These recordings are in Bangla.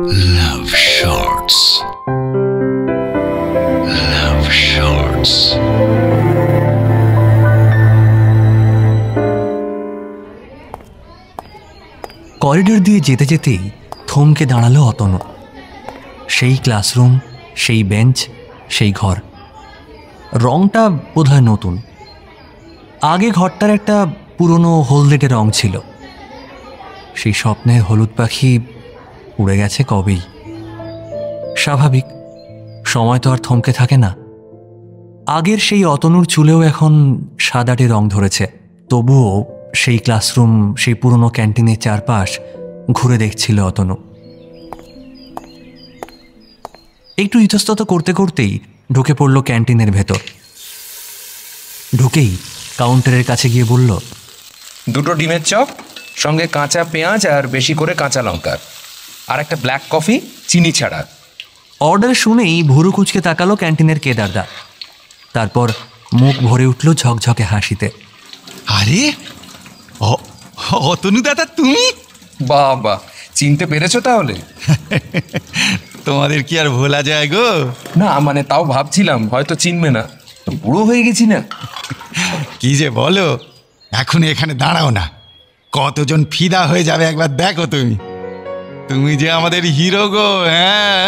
Love Shorts. Love Shorts. Corridor দিয়ে যেতে যেতেই থমকে দাঁড়ালো অতনু। সেই ক্লাসরুম, সেই বেঞ্চ, সেই ঘর। রংটা বোধহয় নতুন। আগে ঘরটার একটা পুরনো হলদেটে রং ছিল। সেই স্বপ্নের হলুদ পাখি উড়ে গেছে কবেই। স্বাভাবিক, সময় তো আর থমকে থাকে না। আগের সেই অতনুর চুলেও এখন সাদাটে রং ধরেছে। তবুও সেই ক্লাসরুম, সেই পুরনো ক্যান্টিনের চারপাশ ঘুরে দেখছিল অতনু। একটু ইতস্তত করতে করতেই ঢুকে পড়ল ক্যান্টিনের ভেতর। ঢুকেই কাউন্টারের কাছে গিয়ে বলল, 2টো ডিমের চপ, সঙ্গে কাঁচা পেঁয়াজ আর বেশি করে কাঁচা লঙ্কা, আর একটা ব্ল্যাক কফি চিনি ছাড়া। অর্ডার শুনেই ভুরু কুঁচকে তাকালো ক্যান্টিনের কেদারদা। তারপর মুখ ভরে উঠল ঝকঝকে হাসিতে। আরে অতনু দাদা, তুমি? বাবা, চিনতে পেরেছো তাহলে? তোমাদের কি আর ভোলা যায় গো? না মানে তাও ভাবছিলাম হয়তো চিনবে না, তো বুড়ো হয়ে গেছি না। কি যে বলো, এখন এখানে দাঁড়াও না, কতজন ফিদা হয়ে যাবে একবার দেখো। তুমি যে আমাদের হিরো গো। হ্যাঁ,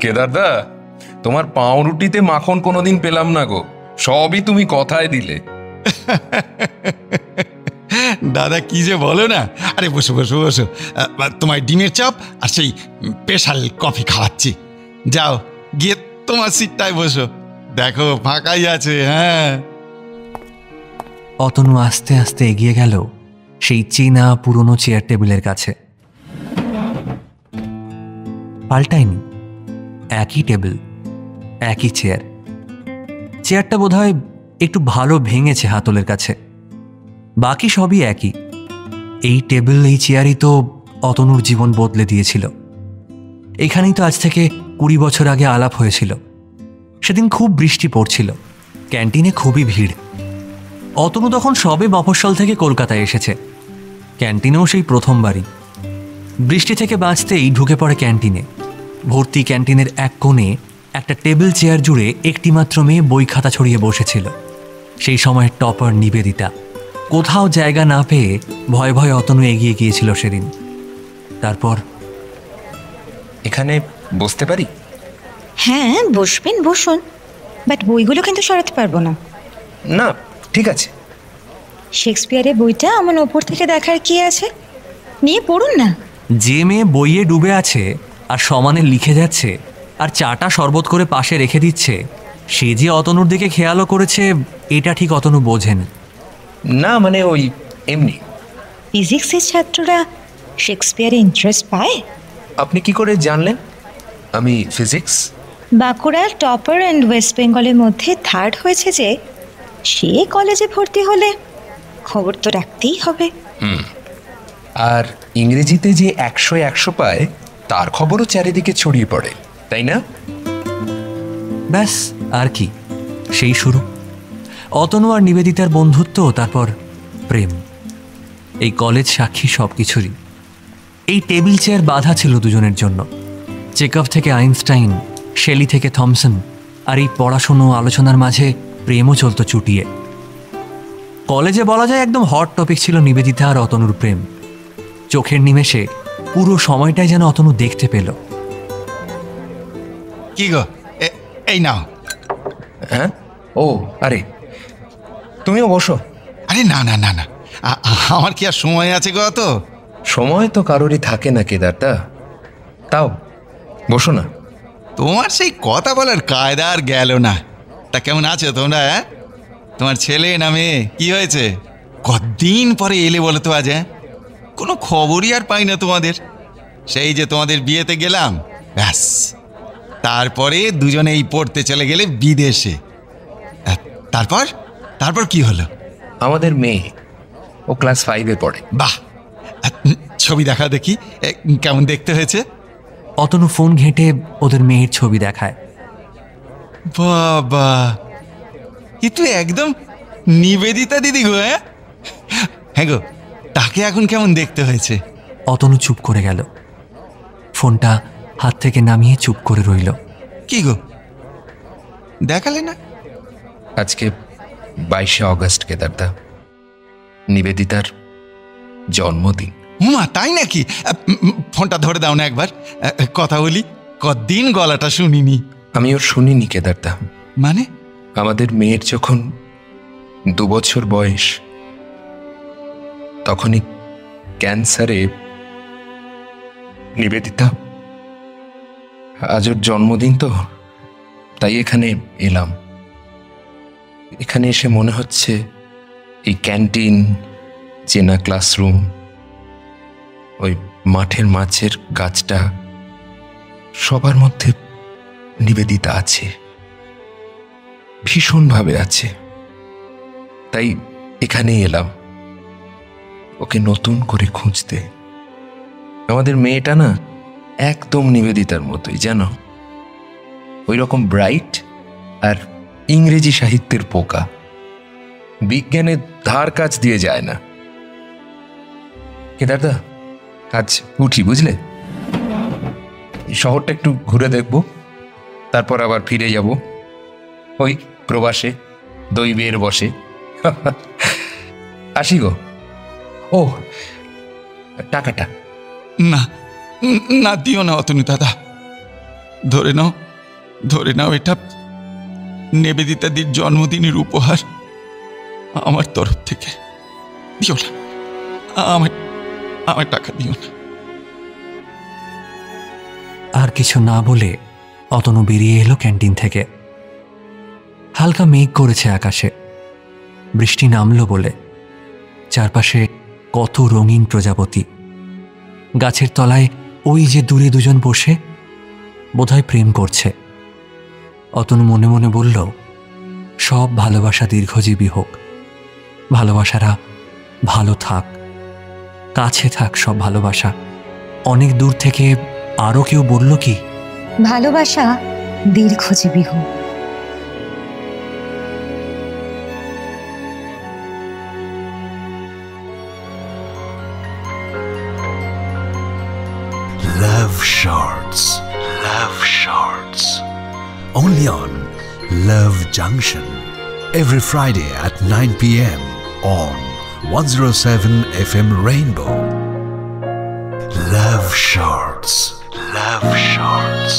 কেদারদা, তোমার পাউরুটিতে মাখন কোনোদিন পেলাম না গো, সবই তুমি কথায় দিলে। দাদা কি যে বলো না। আরে বসো বসো বসো, তোমার ডিমের চপ আর সেই স্পেশাল কফি খাওয়াচ্ছি। যাও গিয়ে তোমার সিটটায় বসো, দেখো ফাঁকাই আছে। হ্যাঁ। অতনু আস্তে আস্তে এগিয়ে গেল সেই চেনা পুরনো চেয়ার টেবিলের কাছে। পাল্টায়নি, একই টেবিল, একই চেয়ার। চেয়ারটা বোধহয় একটু ভালো ভেঙেছে হাতলের কাছে, বাকি সবই একই। এই টেবিল, এই চেয়ারই তো অতনুর জীবন বদলে দিয়েছিল। এখানেই তো আজ থেকে 20 বছর আগে আলাপ হয়েছিল। সেদিন খুব বৃষ্টি পড়ছিল, ক্যান্টিনে খুবই ভিড়। অতনু তখন সবে মফস্বল থেকে কলকাতায় এসেছে। ক্যান্টিনেও সেই প্রথমবারই। বৃষ্টি থেকে বাঁচতেই ঢুকে পড়ে ক্যান্টিনে। ভর্তি ক্যান্টিনের এক কোণে একটা টেবিল চেয়ার জুড়ে একটিমাত্র মেয়ে বই খাতা ছড়িয়ে বসেছিল। সেই সময়ের টপার নিবেদিতা। কোথাও জায়গা না পেয়ে ভয়ে ভয়ে অতনু এগিয়ে গিয়েছিল সেদিন। তারপর, এখানে বসতে পারি? হ্যাঁ বসবেন, বসুন, বাট বইগুলো কিন্তু সরাতে পারবো না। না, ঠিক আছে। শেক্সপিয়ারের বইটা আমার ওপর থেকে দেখার কি আছে, নিয়ে পড়ুন না। যে মেয়ে বইয়ে ডুবে আছে আর সমানে লিখে যাচ্ছে আর চাটা শরবত করে পাশে রেখে দিচ্ছে, সে যে অতনুর দিকে খেয়ালও করেছে, এটা ঠিক অতনু বোঝেন না। মানে ওই এমনি। ফিজিক্সের ছাত্ররা শেক্সপিয়ারে ইন্টারেস্ট পায়? আপনি কি করে জানলেন আমি ফিজিক্স? বাঁকুড়ার টপার অ্যান্ড ওয়েস্ট বেঙ্গলের মধ্যে থার্ড হয়েছে যে, সে কলেজে ভর্তি হলে খবর তো রাখতেই হবে। আর ইংরেজিতে যে 100 পায়, তার খবরও চারিদিকে ছড়িয়ে পড়ে, তাই না? ব্যাস, আর কি, সেই শুরু। অতনু আর নিবেদিতার বন্ধুত্ব, তারপর প্রেম। এই কলেজ সাক্ষী সব কিছুরই। এই টেবিল চেয়ার বাধা ছিল দুজনের জন্য। চেকভ থেকে আইনস্টাইন, শেলি থেকে থমসন, আর এই পড়াশুনো আলোচনার মাঝে প্রেমও চলত চুটিয়ে। কলেজে বলা যায় একদম হট টপিক ছিল নিবেদিতা আর অতনুর প্রেম। চোখের নিমেষে পুরো সময়টাই যেন অতনু দেখতে পেল। কি গো, এই নাও। হ্যাঁ, ও আরে তুমিও বসো। আরে না না না না, আমার কি আর সময় আছে গো? তো সময় তো কারোরই থাকে না কেদারদা, তাও বসো না। তোমার সেই কথা বলার কায়দা আর গেল না। তা কেমন আছো তোমরা? হ্যাঁ, তোমার ছেলে না মেয়ে, কি হয়েছে? কতদিন পরে এলে বলো তো আজ। হ্যাঁ, কোনো খবরই আর পাই না তোমাদের। সেই যে তোমাদের বিয়েতে গেলাম, ব্যাস, তারপরে দুজনেই পড়তে চলে গেলে বিদেশে। তারপর তারপর কি হলো? আমাদের মেয়ে, ও ক্লাস 5-এ পড়ে। বাহ, ছবি দেখা দেখি, কেমন দেখতে হয়েছে? অতনু ফোন ঘেঁটে ওদের মেয়ের ছবি দেখায়। বাবা, এ তো একদম নিবেদিতা দিদি গো। হ্যাঁ গো, তাকে এখন কেমন দেখতে হয়েছে? অতনু চুপ করে গেল, ফোনটা হাত থেকে নামিয়ে চুপ করে রইল। কি গো, দেখালে না? আজকে 22শে অগস্ট কেদারদা, নিবেদিতার জন্মদিন। হুমা, তাই নাকি? ফোনটা ধরে দাও না একবার, কথা বলি। কদিন গলাটা শুনিনি। আমি ওর শুনিনি কেদারদা। মানে? আমাদের মেয়ের যখন 2 বছর বয়স, তখনই ক্যান্সারে নিবেদিতা। আজ ওর জন্মদিন তো, তাই এখানে এলাম। এখানে এসে মনে হচ্ছে এই ক্যান্টিন, চেনা ক্লাসরুম, ওই মাঠের মাছের গাছটা, সবার মধ্যে নিবেদিতা আছে, ভীষণভাবে আছে। তাই এখানেই এলাম ওকে নতুন করে খুঁজতে। আমাদের মেয়েটা না একদম নিবেদিতার মতোই, জানো, ওই রকম ব্রাইট আর ইংরেজি সাহিত্যের পোকা, বিজ্ঞানের ধার কাজ দিয়ে যায় না। কেদারদা, আজ উঠি, বুঝলে? শহরটা একটু ঘুরে দেখব, তারপর আবার ফিরে যাব ওই প্রবাসে, দৈবের বসে। আসি গো। ও, টাকাটা না না, দিও না অতনু দাদা। ধরে নাও, ধরে নাও, এটা নিবেদিতাদির জন্মদিনের উপহার আমার তরফ থেকে। দিও না, আমার টাকা দিও না। আর কিছু না বলে অতনু বেরিয়ে এলো ক্যান্টিন থেকে। হালকা মেঘ করেছে আকাশে, বৃষ্টি নামলো বলে। চারপাশে কত রঙিন প্রজাপতি। গাছের তলায় ওই যে দূরে দুজন বসে বোধহয় প্রেম করছে। অতনু মনে মনে বলল, সব ভালোবাসা দীর্ঘজীবী হোক, ভালোবাসারা ভালো থাক, কাছে থাক সব ভালোবাসা। অনেক দূর থেকে আরও কেউ বলল কি, ভালোবাসা দীর্ঘজীবী হোক। Love Shorts. Love Shorts. Only on Love Junction. Every Friday at 9 p.m. on 107 FM Rainbow. Love Shorts. Love Shorts.